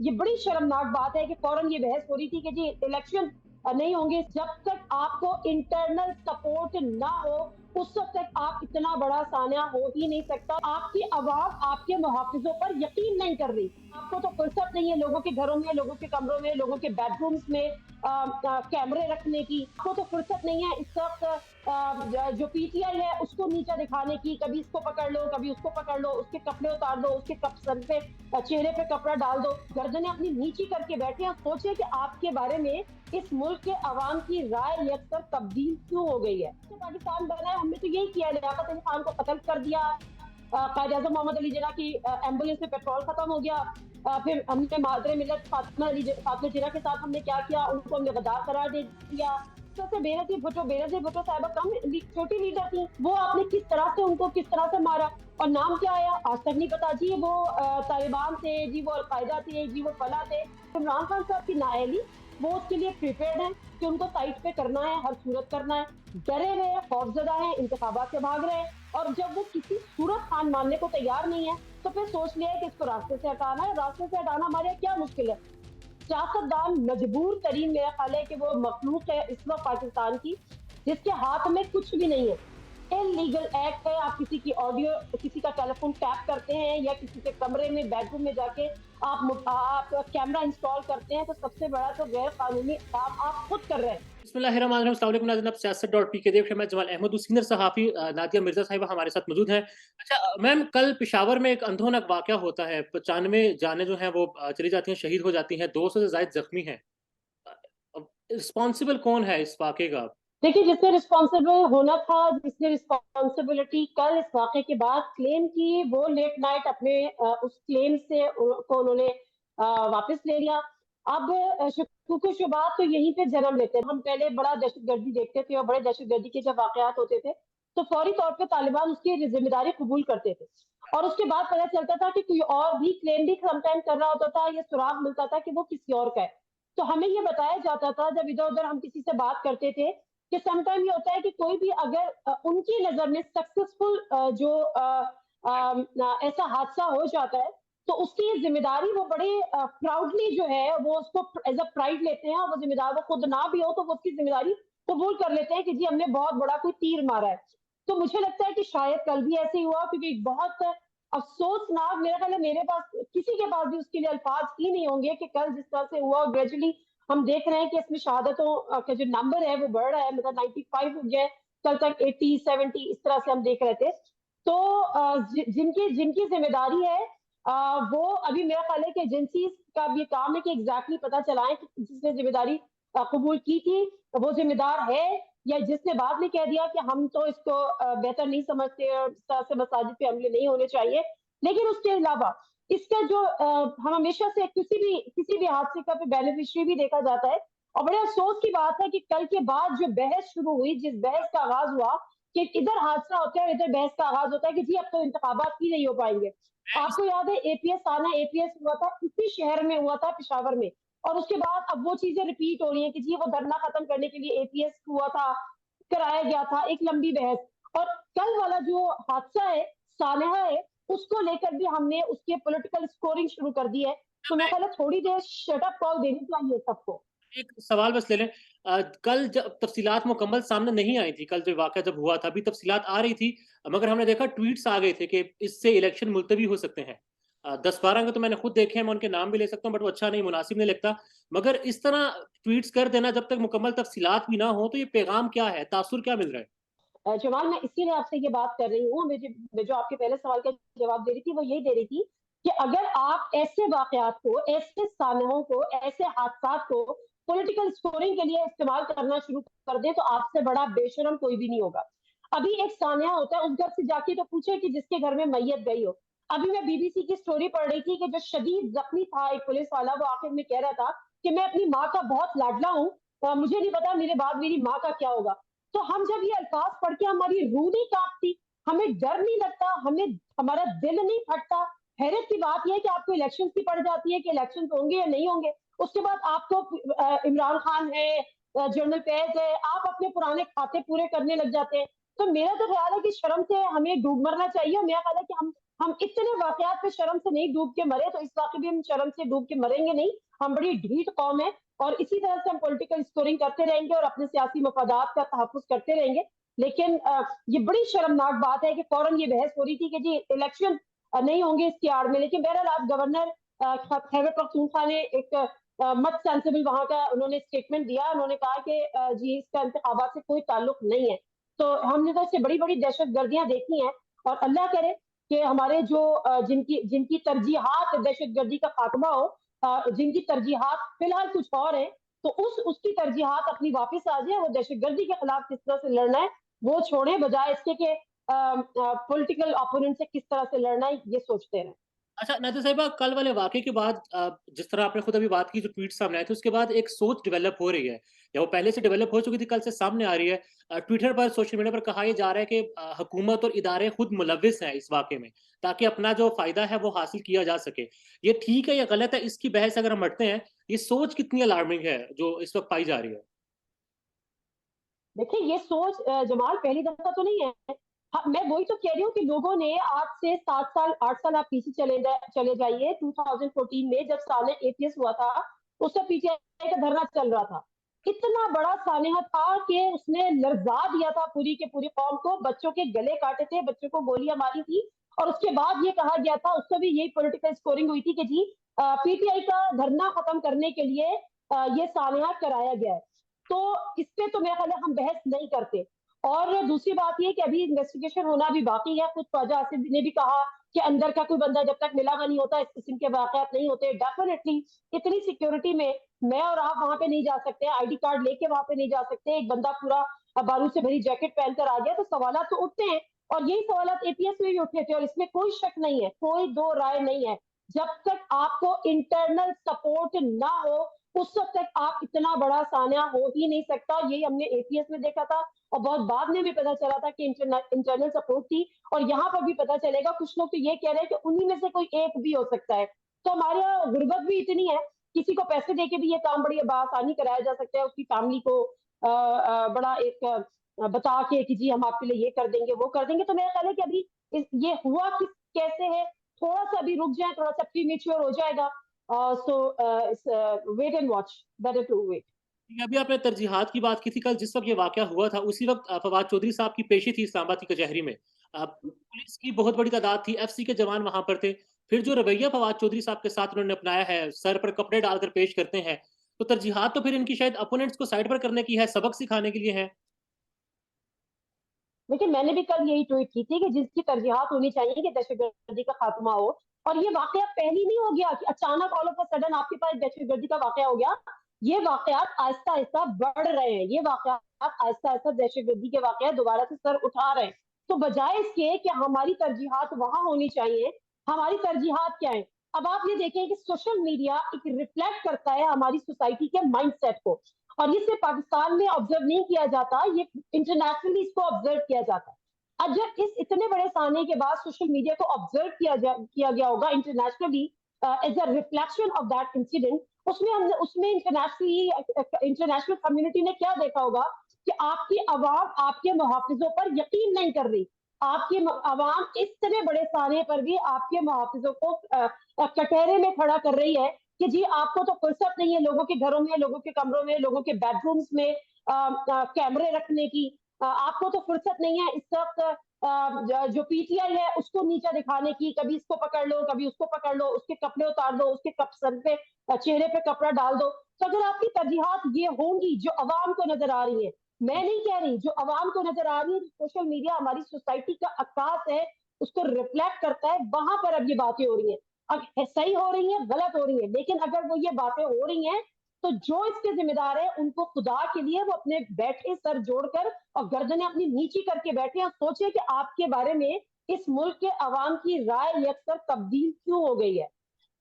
ये बड़ी शर्मनाक बात है कि फौरन ये बहस हो रही थी कि जी इलेक्शन नहीं होंगे। जब तक आपको इंटरनल सपोर्ट ना हो उस वक्त तक आप इतना बड़ा सानिया हो ही नहीं सकता। आपकी आवाम आपके मुहाफिजों पर यकीन नहीं कर रही। आपको तो फुर्सत नहीं है लोगों के घरों में, लोगों के कमरों में, लोगों के बेडरूम्स में कैमरे रखने की। आपको तो फुर्सत नहीं है इस वक्त जो पीटीआई है उसको नीचा दिखाने की। कभी इसको पकड़ लो, कभी उसको पकड़ लो, उसके कपड़े उतार दो, उसके सर पे चेहरे पे कपड़ा डाल दो, गर्दनें अपनी नीची करके बैठे हैं। सोचे कि आपके बारे में इस मुल्क के अवाम की राय यकसर तब्दील क्यों हो गई है। तो पाकिस्तान बना है, हमने तो यही किया, लियाकत अली खान को कत्ल कर दिया, कायद आज़म मोहम्मद अली जिन्ना की एम्बुलेंस में पेट्रोल खत्म हो गया, फिर हमने मादरे मिलत फातिमा जिन्ना के साथ हमने क्या किया, उनको हमने गद्दार करार दे दिया। सबसे बेनजीर भुट्टो साहिबा कम छोटी लीडर थी, वो आपने किस तरह से उनको किस तरह से मारा और नाम क्या आया आज तक नहीं पता। जी वो तालिबान थे, जी वो अलकायदा थे, जी वो फला थे। इमरान खान साहब की नाअहली, वो उसके लिए प्रिपेयर्ड है कि उनको साइड पे करना है, हर सूरत करना है। डरे हुए हैं, खौफजदा है, इंतखाबात से भाग रहे हैं और जब वो किसी सूरत हाल मानने को तैयार नहीं है तो फिर सोच लिया है कि इसको रास्ते से हटाना है। रास्ते से हटाना हमारे लिए क्या मुश्किल है। सियासतदान मजबूर तरीन मेरा ख्याल है कि वो मखलूक है इस वक्त पाकिस्तान की जिसके हाथ में कुछ भी नहीं है। इलीगल एक्ट है। आप किसी की ऑडियो, किसी का टेलीफोन टैप करते हैं या किसी के कमरे में बेडरूम में जाके आप कैमरा इंस्टॉल करते हैं तो सबसे बड़ा तो गैर कानूनी काम आप खुद कर रहे हैं। बिस्मिल्लाहिर्रहमानिर्रहीम। अस्सलाम वालेकुम नाज़रीन, आप सियासत.pk देख रहे हैं। मैं जमाल अहमद हूँ। सीनियर सहाफ़ी नादिया मिर्ज़ा साहिबा हमारे साथ मौजूद हैं। अच्छा मैम, कल पेशावर में एक अंधोनक वाक़या होता है, 95 जानें जो हैं वो चली जाती हैं, शहीद हो जाती हैं, 200 से ज़ायद ज़ख्मी हैं। अब रिस्पॉन्सिबल कौन है इस वाक़े का? देखिए, जिसने रिस्पॉन्सिबल होना था, जिसने रिस्पॉन्सिबिलिटी कल इस वाक़े के बाद क्लेम की, वो लेट नाइट अपने उस क्लेम से को उन्होंने वापस ले लिया। अब शुक्र शुबात तो यहीं पे जन्म लेते हैं। हम पहले बड़ा दहशतगर्दी देखते थे और बड़े दहशतगर्दी के जब वाक़यात होते थे तो फौरी तौर पे तालिबान उसकी जिम्मेदारी कबूल करते थे और उसके बाद पता चलता था कि कोई और भी क्लेम भी समटाइम कर रहा होता था, या सुराग मिलता था कि वो किसी और का है। तो हमें ये बताया जाता था जब इधर उधर हम किसी से बात करते थे कि समटाइम ये होता है कि कोई भी अगर उनकी नजर में सक्सेसफुल जो ऐसा हादसा हो जाता है तो उसकी ये जिम्मेदारी वो बड़े प्राउडली जो है वो उसको एज अ प्राइड लेते हैं और वो जिम्मेदार वो खुद ना भी हो तो वो उसकी जिम्मेदारी कबूल कर लेते हैं कि जी हमने बहुत बड़ा कोई तीर मारा है। तो मुझे लगता है कि शायद कल भी ऐसे ही हुआ क्योंकि बहुत अफसोसनाक, मेरा ख्याल है मेरे पास किसी के पास भी उसके लिए अल्फाज ही नहीं होंगे कि कल जिस तरह से हुआ। ग्रेजुअली हम देख रहे हैं कि इसमें शहादतों का जो नंबर है वो बढ़ रहा है, मतलब 95 हो गया है, कल तक 80 70 इस तरह से हम देख रहे थे। तो जिनकी जिनकी जिम्मेदारी है वो अभी मेरा ख्याल है कि एजेंसी का भी काम है कि एग्जैक्टली पता चलाएं कि जिसने जिम्मेदारी कबूल की थी वो जिम्मेदार है या जिसने बाद में कह दिया कि हम तो इसको बेहतर नहीं समझते और इस तरह से मसाजिद पे हमले नहीं होने चाहिए। लेकिन उसके अलावा इसका जो हम हमेशा से किसी भी हादसे का बेनिफिशियरी भी देखा जाता है और बड़े अफसोस की बात है कि कल के बाद जो बहस शुरू हुई, जिस बहस का आगाज हुआ कि इधर हादसा होता है इधर बहस का आगाज होता है कि जी अब तो इंतखाबात ही नहीं हो पाएंगे। आपको याद है एपीएस आना, एपीएस हुआ था इसी शहर में, हुआ था पेशावर में, और उसके बाद अब वो चीजें रिपीट हो रही हैं कि जी वो धरना खत्म करने के लिए एपीएस हुआ था, कराया गया था, एक लंबी बहस। और कल वाला जो हादसा है, सालेहा है, उसको लेकर भी हमने उसके पॉलिटिकल स्कोरिंग शुरू कर दी है। तो मैं ख्याल है थोड़ी देर शट अप कॉल देनी चाहिए सबको। एक सवाल बस ले लें। कल जब तफसीलात मुकम्मल सामने नहीं आई थी, कल जो वाक़या जब हुआ था, अभी तफसीलात आ रही थी, मगर हमने देखा ट्वीट्स आ गए थे कि इससे इलेक्शन मुलतवी हो सकते हैं। 10-12 के तो मैंने खुद देखे हैं, मैं उनके नाम भी ले सकता हूँ, बट वो अच्छा नहीं, मुनासिब नहीं लगता। मगर इस तरह ट्वीट्स कर देना जब तक मुकम्मल तफसीलात भी ना हो, तो ये पैगाम क्या है, तासुर क्या मिल रहा है? जमाल, मैं इसीलिए आपसे ये बात कर रही हूँ। मैं जो आपके पहले सवाल का जवाब दे रही थी वो यही दे रही थी कि अगर आप ऐसे वाकयात को, ऐसे सानहों को, ऐसे हादसा को पॉलिटिकल स्कोरिंग के लिए इस्तेमाल करना शुरू कर दें तो आपसे बड़ा बेशरम कोई भी नहीं होगा। अभी एक सानहा होता है, उस घर से जाके तो पूछे कि जिसके घर में मैयत गई हो। अभी मैं बीबीसी की स्टोरी पढ़ रही थी कि जो शदीद जख्मी था एक पुलिस वाला, वो आखिर में कह रहा था कि मैं अपनी माँ का बहुत लाडला हूँ, मुझे नहीं पता मेरे बाद मेरी माँ का क्या होगा। तो हम जब ये अल्फाज पढ़ के हमारी रूह नहीं कांपती, हमें डर नहीं लगता, हमें हमारा दिल नहीं फटता। हैरत की बात यह है कि आपको इलेक्शन की पड़ जाती है कि इलेक्शन होंगे या नहीं होंगे, उसके बाद आपको इमरान खान है, जनरल फैज है, आप अपने पुराने खाते पूरे करने लग जाते हैं। तो मेरा तो ख्याल है कि शर्म से हमें डूब मरना चाहिए और मेरा ख्याल है कि ہم اتنے واقعات پہ شرم سے نہیں ڈوب کے مرے تو اس واقعے بھی ہم شرم سے ڈوب کے مریں گے نہیں. ہم بڑی ڈھیٹ قوم ہے اور اسی طرح سے ہم پولیٹیکل اسکورنگ کرتے رہیں گے اور اپنے سیاسی مفادات کا تحفظ کرتے رہیں گے. لیکن یہ بڑی شرمناک بات ہے کہ فوراً یہ بحث ہو رہی تھی کہ جی الیکشن نہیں ہوں گے اس کی آڑ میں. لیکن بہرحال آج گورنر خیبر پختونخوا نے ایک مت سینسیبل وہاں کا انہوں نے اسٹیٹمنٹ دیا. انہوں نے کہا کہ جی اس کا انتخابات سے کوئی تعلق نہیں ہے. تو ہم نے تو اس سے بڑی بڑی دہشت گردیاں دیکھی ہیں اور اللہ کرے کہ ہمارے جو جن کی ترجیحات دہشت گردی کا خاتمہ ہو, جن کی ترجیحات فی الحال کچھ اور ہیں, تو اس کی ترجیحات اپنی واپس آ جائے. وہ دہشت گردی کے خلاف کس طرح سے لڑنا ہے وہ چھوڑیں, بجائے اس کے کہ پولیٹیکل اپوننٹ سے کس طرح سے لڑنا ہے یہ سوچتے رہیں. اچھا نادر صاحبہ, کل والے واقعے کے بعد جس طرح آپ نے خود ابھی بات کی, جو ٹویٹ سامنے آئے تھے, اس کے بعد ایک سوچ ڈیولپ ہو رہی ہے, یا وہ پہلے سے ڈیولپ ہو چکی تھی, کل سے سامنے آ رہی ہے. ٹویٹر پر, سوشل میڈیا پر کہا یہ جا رہا ہے کہ حکومت اور ادارے خود ملوث ہیں اس واقعے میں, تاکہ اپنا جو فائدہ ہے وہ حاصل کیا جا سکے. یہ ٹھیک ہے یا غلط ہے, اس کی بحث اگر ہم ہٹتے ہیں, یہ سوچ کتنی الارمنگ ہے جو اس وقت پائی جا رہی ہے؟ دیکھیں یہ سوچ جمال پہلی دفعہ تو نہیں ہے. میں وہی تو کہہ رہی ہوں کہ لوگوں نے آج سے 7 سال 8 سال آپ پیچھے چلے جائیے. 2014 میں جب سانحہ APS ہوا تھا, اس سے PTI کا دھرنا چل رہا تھا. اتنا بڑا سانحہ تھا کہ اس نے لرزا دیا تھا پوری کے پوری قوم کو. بچوں کے گلے کاٹے تھے, بچوں کو گولیاں ماری تھی, اور اس کے بعد یہ کہا گیا تھا, اس کو بھی یہی پولیٹیکل اسکورنگ ہوئی تھی کہ جی PTI کا دھرنا ختم کرنے کے لیے یہ سانحہ کرایا گیا ہے. تو اس پہ تو میرا خیال ہے ہم بحث نہیں کرتے. اور دوسری بات یہ کہ ابھی انویسٹیگیشن ہونا بھی باقی ہے. خود خواجہ آصف نے بھی کہا کہ اندر کا کوئی بندہ جب تک ملا ہوا نہیں ہوتا اس قسم کے واقعات نہیں ہوتے. ڈیفینیٹلی اتنی سیکیورٹی میں اور آپ وہاں پہ نہیں جا سکتے, ID کارڈ لے کے وہاں پہ نہیں جا سکتے. ایک بندہ پورا بارود سے بھری جیکٹ پہن کر آ گیا تو سوالات تو اٹھتے ہیں, اور یہی سوالات APS میں بھی اٹھے تھے, اور اس میں کوئی شک نہیں ہے, کوئی دو رائے نہیں ہے. جب تک آپ کو انٹرنل سپورٹ نہ ہو اس وقت تک آپ اتنا بڑا سانحہ ہو ہی نہیں سکتا. یہی ہم نے APS میں دیکھا تھا, اور بہت بعد میں بھی پتا چلا تھا کہ انٹرنل سپورٹ تھی. اور یہاں پر بھی پتا چلے گا. کچھ لوگ تو یہ کہہ رہے ہیں کہ انہی میں سے کوئی ایک بھی ہو سکتا ہے. تو ہمارے یہاں غربت بھی اتنی ہے, کسی کو پیسے دے کے بھی یہ کام بڑی بآسانی کرایا جا سکتا ہے. اس کی فیملی کو بڑا ایک بتا کے کہ جی ہم آپ کے لیے یہ کر دیں گے وہ کر دیں گے. تو میرا خیال ہے کہ ابھی یہ ہوا کیسے ہے, تھوڑا سا ابھی رک جائیں, تھوڑا سا پری میچور ہو جائے گا. So wait and watch, better to wait. ابھی آپ نے ترجیحات کی بات کی تھی. کل جس وقت یہ واقعہ ہوا تھا اسی وقت فواد چودھری صاحب کی پیشی تھی اسلام آباد کی کچہری میں. پولیس کی بہت بڑی تعداد تھی, FC کے جوان وہاں پر تھے. پھر جو رویہ فواد چودھری صاحب کے ساتھ انہوں نے اپنایا ہے, سر پر کپڑے ڈال کر پیش کرتے ہیں, تو ترجیحات تو پھر ان کی شاید اپوننٹس کو سائڈ پر کرنے کی ہے, سبق سکھانے کے لیے ہے. لیکن میں نے بھی کل یہی ٹویٹ کی تھی کہ جس کی ترجیحات ہونی چاہیے کہ دہشت گردی کا خاتمہ ہو. اور یہ واقعہ پہلی نہیں ہو گیا کہ اچانک آل آف سڈن آپ کے پاس دہشت گردی کا واقعہ ہو گیا. یہ واقعات آہستہ آہستہ بڑھ رہے ہیں. یہ واقعات آہستہ آہستہ دہشت گردی کے واقعات دوبارہ سے سر اٹھا رہے ہیں. تو بجائے اس کے کہ ہماری ترجیحات وہاں ہونی چاہیے, ہماری ترجیحات کیا ہیں؟ اب آپ یہ دیکھیں کہ سوشل میڈیا ایک ریفلیکٹ کرتا ہے ہماری سوسائٹی کے مائنڈ سیٹ کو, اور یہ صرف پاکستان میں آبزرو نہیں کیا جاتا, یہ انٹرنیشنلی اس کو آبزرو کیا جاتا ہے. اب جب اس اتنے بڑے سانحے کے بعد سوشل میڈیا کو آبزرو کیا گیا ہوگا internationally as a reflection of that incident, اس میں انٹرنیشنل کمیونٹی نے کیا دیکھا ہوگا کہ آپ کی عوام آپ کے محافظوں پر یقین نہیں کر رہی. آپ کی عوام اتنے بڑے سانحے پر بھی آپ کے محافظوں کو کٹہرے میں کھڑا کر رہی ہے کہ جی آپ کو تو فرصت نہیں ہے لوگوں کے گھروں میں, لوگوں کے کمروں میں, لوگوں کے بیڈ رومز میں کیمرے رکھنے کی. آپ کو تو فرصت نہیں ہے اس وقت جو PTI ہے اس کو نیچا دکھانے کی, کبھی اس کو پکڑ لو کبھی اس کو پکڑ لو, اس کے کپڑے اتار دو, اس کے سر پہ چہرے پہ کپڑا ڈال دو. تو اگر آپ کی ترجیحات یہ ہوں گی جو عوام کو نظر آ رہی ہے, میں نہیں کہہ رہی, جو عوام کو نظر آ رہی ہے, سوشل میڈیا ہماری سوسائٹی کا عکاس ہے, اس کو ریفلیکٹ کرتا ہے, وہاں پر اب یہ باتیں ہو رہی ہیں. اب صحیح ہو رہی ہیں غلط ہو رہی ہیں, لیکن اگر وہ یہ باتیں ہو رہی ہیں تو جو اس کے ذمہ دار ہے ان کو خدا کے لیے وہ اپنے بیٹھے سر جوڑ کر اور گردنیں اپنی نیچی کر کے بیٹھے اور سوچے کہ آپ کے بارے میں اس ملک کے عوام کی رائے یکسر تبدیل کیوں ہو گئی ہے.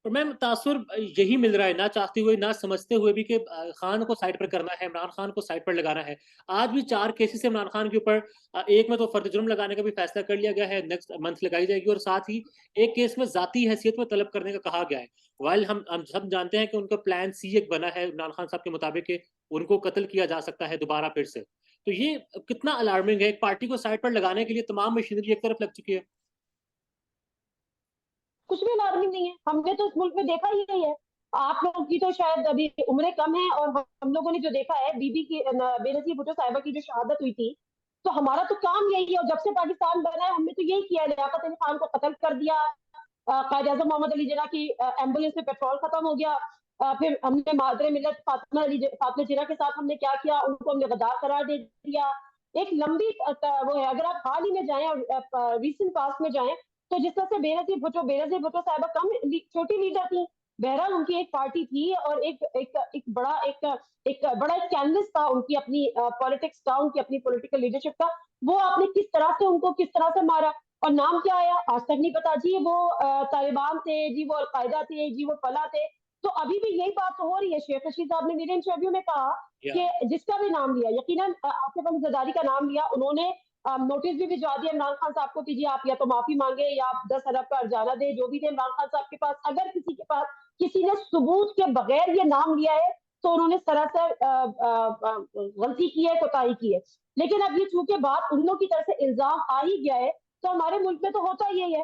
اور میم تاثر یہی مل رہا ہے, نہ چاہتے ہوئے نہ سمجھتے ہوئے بھی, کہ خان کو سائڈ پر کرنا ہے, عمران خان کو سائڈ پر لگانا ہے. آج بھی 4 کیسز عمران خان کے اوپر, ایک میں تو فرد جرم لگانے کا بھی فیصلہ کر لیا گیا ہے, نیکسٹ منتھ لگائی جائے گی, اور ساتھ ہی ایک کیس میں ذاتی حیثیت میں طلب کرنے کا کہا گیا ہے. وائل ہم سب جانتے ہیں کہ ان کا پلان C ایک بنا ہے عمران خان صاحب کے مطابق کہ ان کو قتل کیا جا سکتا ہے دوبارہ پھر سے. تو یہ کتنا الارمنگ ہے, ایک پارٹی کو سائڈ پر لگانے کے لیے تمام مشینری ایک طرف لگ چکی ہے. कुछ भी अलार्मिंग नहीं है। हमने तो इस मुल्क में देखा ही यही है। आप लोगों की तो शायद अभी उम्रें कम है, और हम लोगों ने जो देखा है बीबी की बेनजीर भुट्टो साहिबा की जो शहादत हुई थी, तो हमारा तो काम यही है। और जब से पाकिस्तान बना है हमने तो यही किया है, लियाकत अली खान को कत्ल कर दिया, कायद आज़म मोहम्मद अली जिन्ना की एम्बुलेंस में पेट्रोल खत्म हो गया, फिर हमने मादरे मिल्लत फातिमा जिन्ना के साथ हमने क्या किया, उनको हमने गद्दार करार दे दिया। एक लंबी वो है। अगर आप हाल ही में जाएं और रिसेंट पास्ट में जाएं, तो जिस तरह से बेनजीर भुट्टो साहिबा कम छोटी लीडर थी, बहरहाल उनकी एक पार्टी थी और एक बड़ा एक कैनवस था उनकी अपनी पॉलिटिक्स का, उनकी अपनी पॉलिटिकल लीडरशिप का। वो आपने किस तरह से मारा, और नाम क्या आया आज तक नहीं पता जी। वो तालिबान थे जी, वो अलकायदा थे जी, वो फला थे। तो अभी भी यही बात तो हो रही है। शेख रशीद साहब ने मेरे इंटरव्यू में कहा कि जिसका भी नाम लिया, यकीनन आसिफ अली जरदारी का नाम लिया, उन्होंने नोटिस भी भिजवा दिया इमरान खान साहब को कि जी आप या तो माफी मांगे या आप 10 अरब का अर्जाना दे, जो भी थे इमरान खान साहब के पास। अगर किसी के पास किसी ने सबूत के बगैर ये नाम लिया है तो उन्होंने सरासर गलती की है, कोताही की है। लेकिन अब ये चूंकि बात उन लोगों की तरफ से इल्जाम आ ही गया है, तो हमारे मुल्क में तो होता ही है।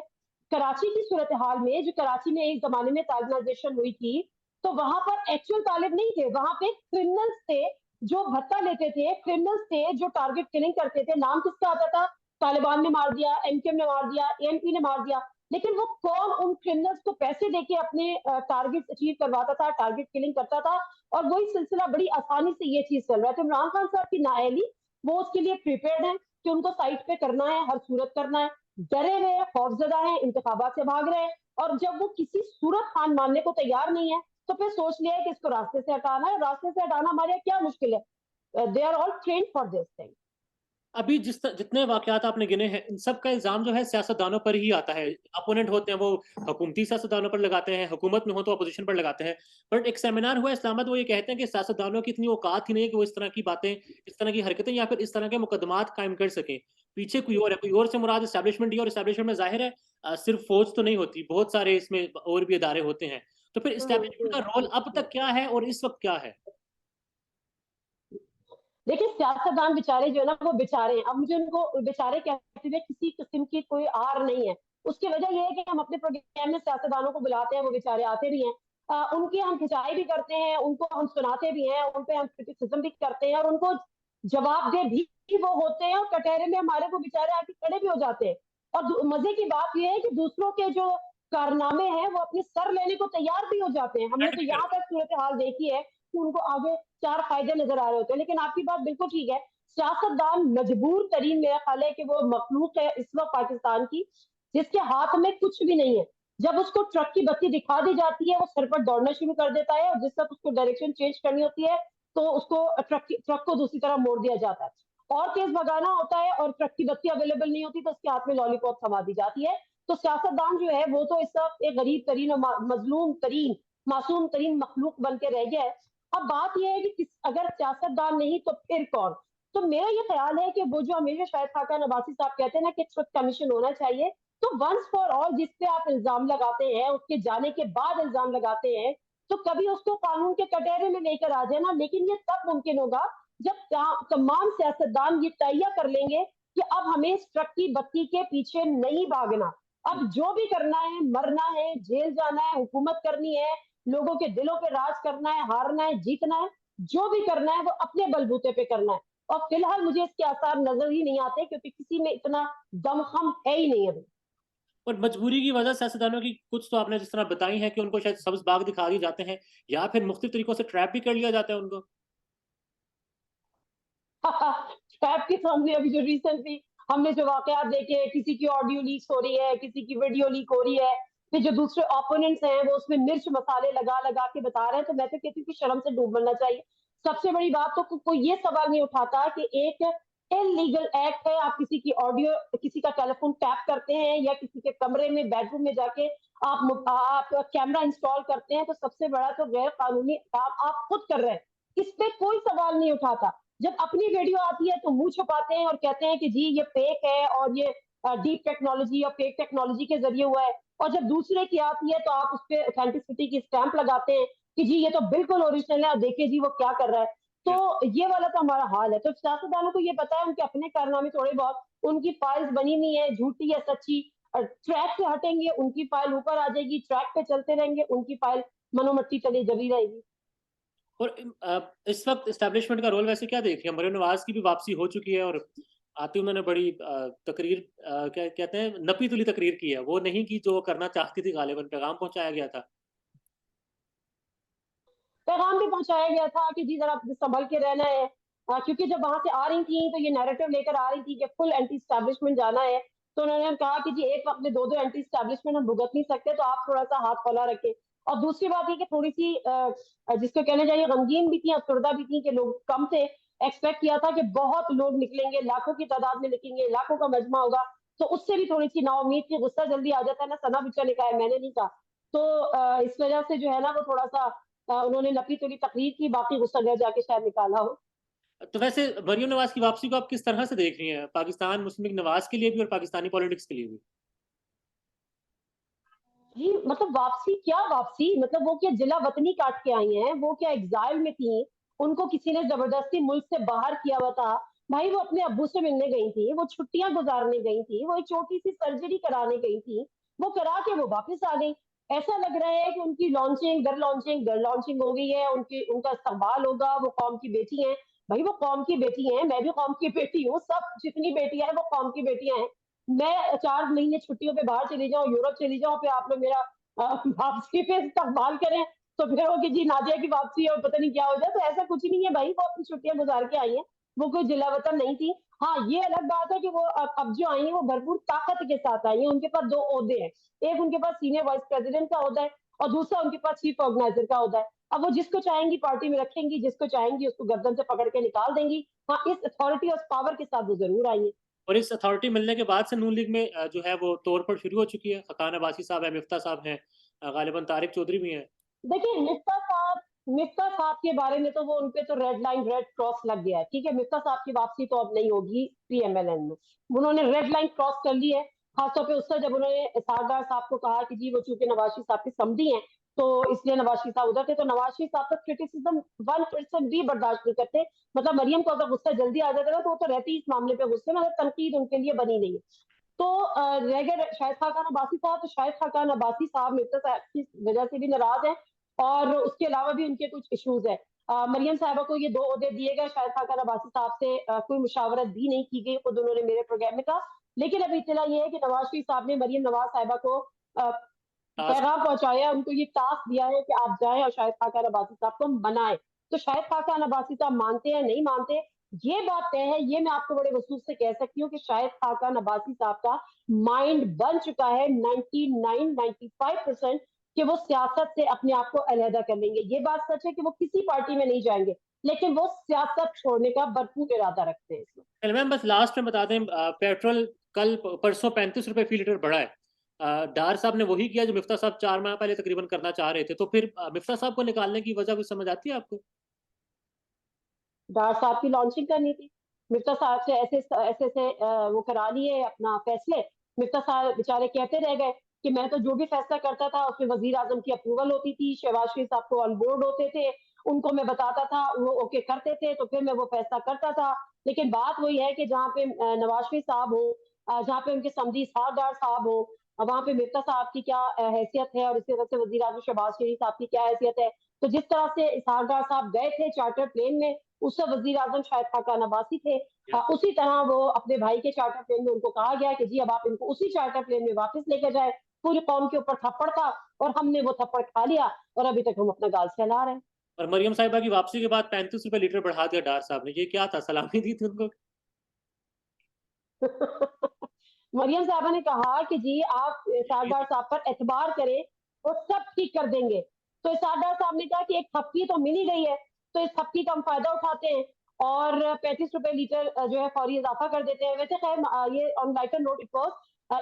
कराची की सूरत हाल में, जो कराची में एक जमाने में तालिबानाइजेशन हुई थी, तो वहां पर एक्चुअल तालिब नहीं थे, वहां पे क्रिमिनल्स थे जो भत्ता लेते थे, क्रिमिनल्स थे जो टारगेट किलिंग करते थे। नाम किसका आता था? तालिबान ने मार दिया, एमकेएम ने मार दिया, एएनपी ने मार दिया। लेकिन वो कौन उन क्रिमिनल्स को पैसे देके अपने टारगेट अचीव करवाता था, टारगेट किलिंग करता था? और वही सिलसिला बड़ी आसानी से ये चीज चल रहा है। तो इमरान खान साहब की नाअहली, वो उसके लिए प्रिपेयर्ड है कि उनको साइड पे करना है, हर सूरत करना है। डरे हुए हैं, खौफजदा है, इंतखाबात से भाग रहे हैं, और जब वो किसी सूरत हाल मानने को तैयार नहीं है, तो फिर सोच लिया है कि इसको रास्ते से हटाना है। रास्ते से हटाना हमारे यहाँ क्या मुश्किल है? They are all trained for this thing. अभी जितने वाकयात आपने गिने हैं, इन सब का इल्जाम जो है सियासतदानों पर ही आता है। अपोनेंट होते हैं वो हुकूमती सियासतदानों पर लगाते हैं, हुकूमत में हो तो अपोजिशन पर लगाते हैं। बट एक सेमिनार हुआ इस्लामाबाद, वो ये कहते हैं कि सियासतदानों की इतनी औकात ही नहीं है कि वो इस तरह की बातें, इस तरह की हरकतें या फिर इस तरह के मुकदमात कायम कर सकें। पीछे कोई और है, कोई और से मुराद एस्टैब्लिशमेंट ही, और एस्टैब्लिशमेंट में जाहिर है सिर्फ फौज तो नहीं होती, बहुत सारे इसमें और भी इदारे होते हैं। तो फिर एस्टैब्लिशमेंट का रोल अब तक क्या है और इस वक्त क्या है? देखिए, सियासतदान बेचारे जो है ना, वो बेचारे हैं। अब मुझे उनको बेचारे कहते हुए किसी किस्म की कोई आर नहीं है। उसकी वजह यह है कि हम अपने प्रोग्राम में सियासतदानों को बुलाते हैं, वो बेचारे आते भी हैं, उनकी हम खिंचाई भी करते हैं, उनको हम सुनाते भी हैं, उन पे हम क्रिटिसिज्म भी करते हैं, और उनको जवाबदेह भी वो होते हैं, और कटहरे में हमारे को बेचारे आके खड़े भी हो जाते हैं। और मजे की बात यह है कि दूसरों के जो कारनामे हैं वो अपने सर लेने को तैयार भी हो जाते हैं। हमने तो यहाँ तक सूरत हाल देखी है कि उनको आगे चार फायदे नजर आ रहे होते हैं। लेकिन आपकी बात बिल्कुल ठीक है, सियासतदान मजबूर तरीन, मेरा ख्याल है कि वो मखलूक है इस वक्त पाकिस्तान की, जिसके हाथ में कुछ भी नहीं है। जब उसको ट्रक की बत्ती दिखा दी जाती है, वो सर पर दौड़ना शुरू कर देता है, और जिस वक्त उसको डायरेक्शन चेंज करनी होती है, तो उसको ट्रक को दूसरी तरफ मोड़ दिया जाता है। और तेज भगाना होता है और ट्रक की बत्ती अवेलेबल नहीं होती, तो उसके हाथ में लॉलीपॉप थमा दी जाती है। तो सियासतदान जो है वो तो इस वक्त एक गरीब तरीन और मजलूम तरीन, मासूम तरीन मखलूक बन के रह गया है। अब बात यह है कि अगर सियासतदान नहीं तो फिर कौन? तो मेरा ये ख्याल है कि वो जो हमेशा शायद खाका नवासी साहब कहते हैं ना कि ट्रुथ कमीशन होना चाहिए, तो वंस फॉर ऑल जिस पे आप इल्जाम लगाते हैं, उसके जाने के बाद इल्जाम लगाते हैं, तो कभी उसको कानून के कटहरे में लेकर आ जाना। लेकिन ये तब मुमकिन होगा जब तमाम सियासतदान ये तय कर लेंगे कि अब हमें इस ट्रक की बत्ती के पीछे नहीं भागना, अब जो भी करना है, मरना है, जेल जाना है, हुकूमत करनी है, लोगों के दिलों पे राज करना है, हारना है, जीतना है, जो भी करना है वो अपने बलबूते पे करना है। और फिलहाल मुझे इसके आसार नजर ही नहीं आते, क्योंकि किसी में इतना दमखम है ही नहीं अभी। और मजबूरी की वजह सियासतदानों की कुछ तो आपने जिस तरह बताई है कि उनको शायद सब्ज बाग दिखा दिए जाते हैं, या फिर मुख्तलिफ तरीकों से ट्रैप भी कर लिया जाता है उनको। ट्रैप की तो हमने अभी जो रिसेंटली हमने जो वाकयात देखे, किसी की ऑडियो लीक हो रही है, किसी की वीडियो लीक हो रही है, फिर जो दूसरे ओपोनेंट्स हैं वो उसमें मिर्च मसाले लगा लगा के बता रहे हैं, तो मैं तो कहती हूँ कि शर्म से डूब मरना चाहिए। सबसे बड़ी बात तो कोई ये सवाल नहीं उठाता कि एक इलीगल एक्ट है, आप किसी की ऑडियो, किसी का टेलीफोन टैप करते हैं, या किसी के कमरे में बेडरूम में जाके आप कैमरा इंस्टॉल करते हैं, तो सबसे बड़ा तो गैर कानूनी काम आप खुद कर रहे हैं। इस पे कोई सवाल नहीं उठाता। जब अपनी वीडियो आती है तो मुंह छुपाते हैं और कहते हैं कि जी ये फेक है, और ये डीप टेक्नोलॉजी या फेक टेक्नोलॉजी के जरिए हुआ है। और जब दूसरे की आती है तो आप उस पर ऑथेंटिसिटी की स्टैंप लगाते हैं कि जी ये तो बिल्कुल ओरिजिनल है, और देखिए जी वो क्या कर रहा है। तो ये वाला तो हमारा हाल है। तो सियासतदानों को ये पता है उनके अपने कारनामे थोड़े बहुत, उनकी फाइल्स बनी हुई है, झूठी या सच्ची, ट्रैक से हटेंगे उनकी फाइल ऊपर आ जाएगी, ट्रैक पे चलते रहेंगे उनकी फाइल मनोमट्टी तले दबी रहेगी। और इस वक्त एस्टेब्लिशमेंट का रोल वैसे क्या देख रही है? मरियम नवाज की भी वापसी हो चुकी है और आते उन्होंने बड़ी तकरीर क्या कहते हैं, नपी तुली तकरीर की है, वो नहीं की जो वो करना चाहती थी, गालिबन पैगाम पहुंचाया गया था। पैगाम भी पहुंचाया गया था कि जी जरा संभल के रहना है, क्योंकि जब वहां से आ रही थी तो ये नैरेटिव लेकर आ रही थी कि फुल एंटी स्टैब्लिशमेंट जाना है, तो उन्होंने कहा कि जी एक वक्त में दो दो एंटी स्टैब्लिशमेंट हम भुगत नहीं सकते, तो आप थोड़ा सा हाथ खोला रखें। और दूसरी बात ये कि थोड़ी सी जिसको कहना चाहिए गमगीन भी थी, अफसरदा भी थी कि लोग कम थे। एक्सपेक्ट किया था कि बहुत लोग निकलेंगे, लाखों की तादाद में निकलेंगे, लाखों का मजमा होगा, तो उससे भी थोड़ी सी नाउमीद थी। गुस्सा जल्दी आ जाता है ना, सना बिचा ने कहा है, मैंने नहीं कहा। तो इस वजह से जो है ना वो थोड़ा सा उन्होंने नपी तुली तकरीर की, बाकी गुस्सा घर जाके शायद निकाला हो। तो वैसे मरियम नवाज की वापसी को आप किस तरह से देख रही हैं, पाकिस्तान मुस्लिम लीग नवाज के लिए भी और पाकिस्तानी पॉलिटिक्स के लिए भी? जी मतलब वापसी क्या वापसी, मतलब वो क्या जिला वतनी काट के आई हैं, वो क्या एग्जाइल में थी, उनको किसी ने जबरदस्ती मुल्क से बाहर किया हुआ था? भाई वो अपने अब्बू से मिलने गई थी, वो छुट्टियां गुजारने गई थी, वो एक छोटी सी सर्जरी कराने गई थी, वो करा के वो वापस आ गई। ऐसा लग रहा है कि उनकी घर लॉन्चिंग हो गई है, उनकी उनका इस्तकबाल होगा, वो कौम की बेटी हैं। भाई वो कौम की बेटी हैं, मैं भी कौम की बेटी हूँ, सब जितनी बेटियां हैं वो कौम की बेटियां हैं। मैं 4 महीने छुट्टियों पे बाहर चली जाऊं, यूरोप चली जाऊं, फिर आप लोग मेरा वापसी पे इस्तकबाल करें, तो फिर हो कि जी नादिया की वापसी है और पता नहीं क्या हो जाए। तो ऐसा कुछ नहीं है भाई, वो अपनी छुट्टियां गुजार के आई है, वो कोई जिला वतन नहीं थी। हाँ ये अलग बात है कि वो अब जो आई है वो भरपूर ताकत के साथ आई है, उनके पास 2 ओहदे हैं, एक उनके पास सीनियर वाइस प्रेसिडेंट का ओहदा है और दूसरा उनके पास चीफ ऑर्गेनाइजर का ओहदा है। अब वो जिसको चाहेंगी पार्टी में रखेंगी, जिसको चाहेंगी उसको गर्दन से पकड़ के निकाल देंगी। हाँ इस अथॉरिटी और पावर के साथ वो जरूर आई है। और इस अथॉरिटी मिलने के बाद से नून लीग में जो है वो तोड़ फोड़ शुरू हो चुकी है। खकान अब्बासी साहब है, मिफ्ता साहब हैं, गालिबन तारिक चौधरी भी हैं। देखिए मिफ्ता साहब के बारे में तो वो उनपे तो रेड लाइन रेड क्रॉस लग गया है, ठीक है। मिफ्ता साहब की वापसी तो अब नहीं होगी पीएमएलएन में, उन्होंने रेड लाइन क्रॉस कर ली है। खासतौर पे उससे जब उन्होंने इसारदार साहब को कहा कि जी वो चूंकि नवाज शरीफ साहब की समधी हैं, तो इसलिए नवाज शरीफ साहब उधर थे, तो नवाज शरीफ साहब का क्रिटिसिज्म 1% भी बर्दाश्त नहीं करते। मतलब मरियम को अगर गुस्सा जल्दी आ जाता है तो वो तो रहती इस मामले पे गुस्से में, तनकीद उनके लिए बनी नहीं है। तो रह गए शाहिद खाकान अब्बासी साहब, तो शाहिद खाकान अब्बासी साहब मिर्जा साहब की वजह से भी नाराज हैं और उसके अलावा भी उनके कुछ इश्यूज है। मरियम साहबा को ये 2 ओहदे दिए गए, शाहिद खाकान अब्बासी साहब से कोई मुशावरत भी नहीं की गई, खुद उन्होंने मेरे प्रोग्राम में कहा। लेकिन अभी इतना ये है कि नवाज शरीफ साहब ने मरियम नवाज साहिबा को पैगाम पहुंचाया, उनको ये टास्क दिया है कि आप जाएं और शाहिद खाकान अब्बासी साहब को मनाएं। तो शाहिद खाकान अब्बासी साहब मानते हैं नहीं मानते, ये बात तय है, ये मैं आपको बड़े वसूल से कह सकती हूँ कि शाहिद खाकान अब्बासी साहब का माइंड बन चुका है 99-95% कि वो सियासत से अपने आप को अलहदा कर लेंगे। ये बात सच है कि वो किसी पार्टी में नहीं जाएंगे, लेकिन वो सियासत छोड़ने का भरपूर इरादा रखते हैं इसमें। चल मैम बस लास्ट में बता दें, पेट्रोल कल परसों 35 रुपए फी लीटर बढ़ा है। डार साहब ने वही किया जो मिफ्ता साहब 4 माह पहले तकरीबन करना चाह रहे थे, तो फिर मिफ्ता साहब को निकालने की वजह कुछ समझ आती है आपको? डार साहब की लॉन्चिंग करनी थी, मिफ्ता साहब से ऐसे ऐसे ऐसे वो करा लिए अपना फैसले। मिफ्ता साहब बेचारे कहते रह गए कि मैं तो जो भी फैसला करता था उसमें वजीर आजम की अप्रूवल होती थी, शहबाज शरीफ साहब को ऑन बोर्ड होते थे, उनको मैं बताता था, वो ओके करते थे, तो फिर मैं वो फैसला करता था। लेकिन बात वही है कि जहाँ पे नवाज शरीफ साहब हो, जहाँ पे उनके समधी साहबदार साहब हो, वहां पे मिफ्ता साहब की क्या हैसियत है और इसी तरह से वजीर आजम शहबाज शरीफ साहब की क्या हैसियत है। तो जिस तरह से इसहाकदार साहब गए थे चार्टर प्लेन में, उससे वजीर आजम शायद खाकान अब्बासी थे, उसी तरह वो अपने भाई के चार्टर प्लेन में उनको कहा गया कि जी अब आप इनको उसी चार्टर प्लेन में वापस लेकर जाए। पूरी कौम के ऊपर थप्पड़ था और हमने वो थप्पड़ खा लिया और अभी तक हम अपना गाल सहला रहे हैं। और मरियम साहिबा की वापसी के बाद 35 रुपए लीटर बढ़ा दिया डार साहब ने, ये क्या था, सलामी दी थी उनको? मरियम साहबा ने कहा कि जी आप सारदार साहब पर एतबार करें, वो सब ठीक कर देंगे। तो सारदार साहब ने कहा कि एक थपकी तो मिल ही गई है, तो इस थपकी का हम फायदा उठाते हैं और 35 रुपए लीटर जो है फौरी इजाफा कर देते हैं। वैसे खैर ये on lighter note it was,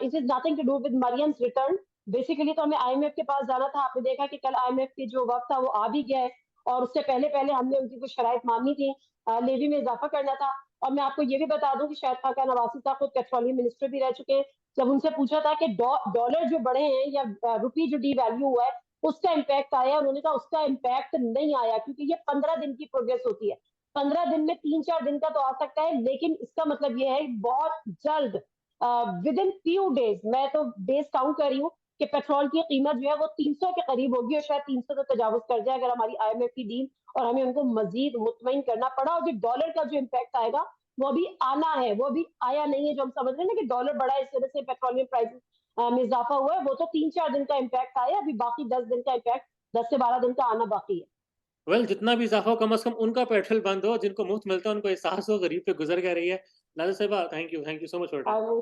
it is nothing to do with Mariam's return. Basically तो हमें आईएमएफ के पास जाना था, आपने देखा कि कल आईएमएफ की जो वक्त था वो आ भी गया है और उससे पहले पहले हमने उनकी कुछ शराइत माननी थी, लेवी में इजाफा करना था। और मैं आपको ये भी बता दूं कि शायद खाकान नवासी साहब खुद पेट्रोलियम मिनिस्टर भी रह चुके हैं। जब उनसे पूछा था कि डॉलर जो बढ़े हैं या रुपी जो डी वैल्यू हुआ है उसका इम्पैक्ट आया, उन्होंने कहा उसका इम्पैक्ट नहीं आया क्योंकि ये 15 दिन की प्रोग्रेस होती है। 15 दिन में 3-4 दिन का तो आ सकता है, लेकिन इसका मतलब ये है बहुत जल्द विद इन फ्यू डेज, मैं तो डेज काउंट कर रही हूँ कि पेट्रोल की कीमत जो है वो 300 के करीब होगी और शायद 300 तो तजावुज कर जाए अगर हमारी IMF की डील और हमें उनको मजीद मुतमईन करना पड़ा। और जो डॉलर का जो इम्पैक्ट आएगा वो अभी आना है, वो अभी आया नहीं है। जो हम समझ रहे हैं ना कि डॉलर बढ़ा है इस वजह से पेट्रोलियम प्राइस में इजाफा हुआ है, वो तो 3-4 दिन का इम्पैक्ट आया, अभी बाकी 10 दिन का इम्पैक्ट 10 से 12 दिन का आना बाकी है। वेल जितना भी इजाफा हो कम से कम उनका पेट्रोल बंद हो, जिनको मुफ्त मिलता है उनको एहसास हो, गरीब पे गुजर क्या रही है। नाज़िर साहिबा, thank you so much for time.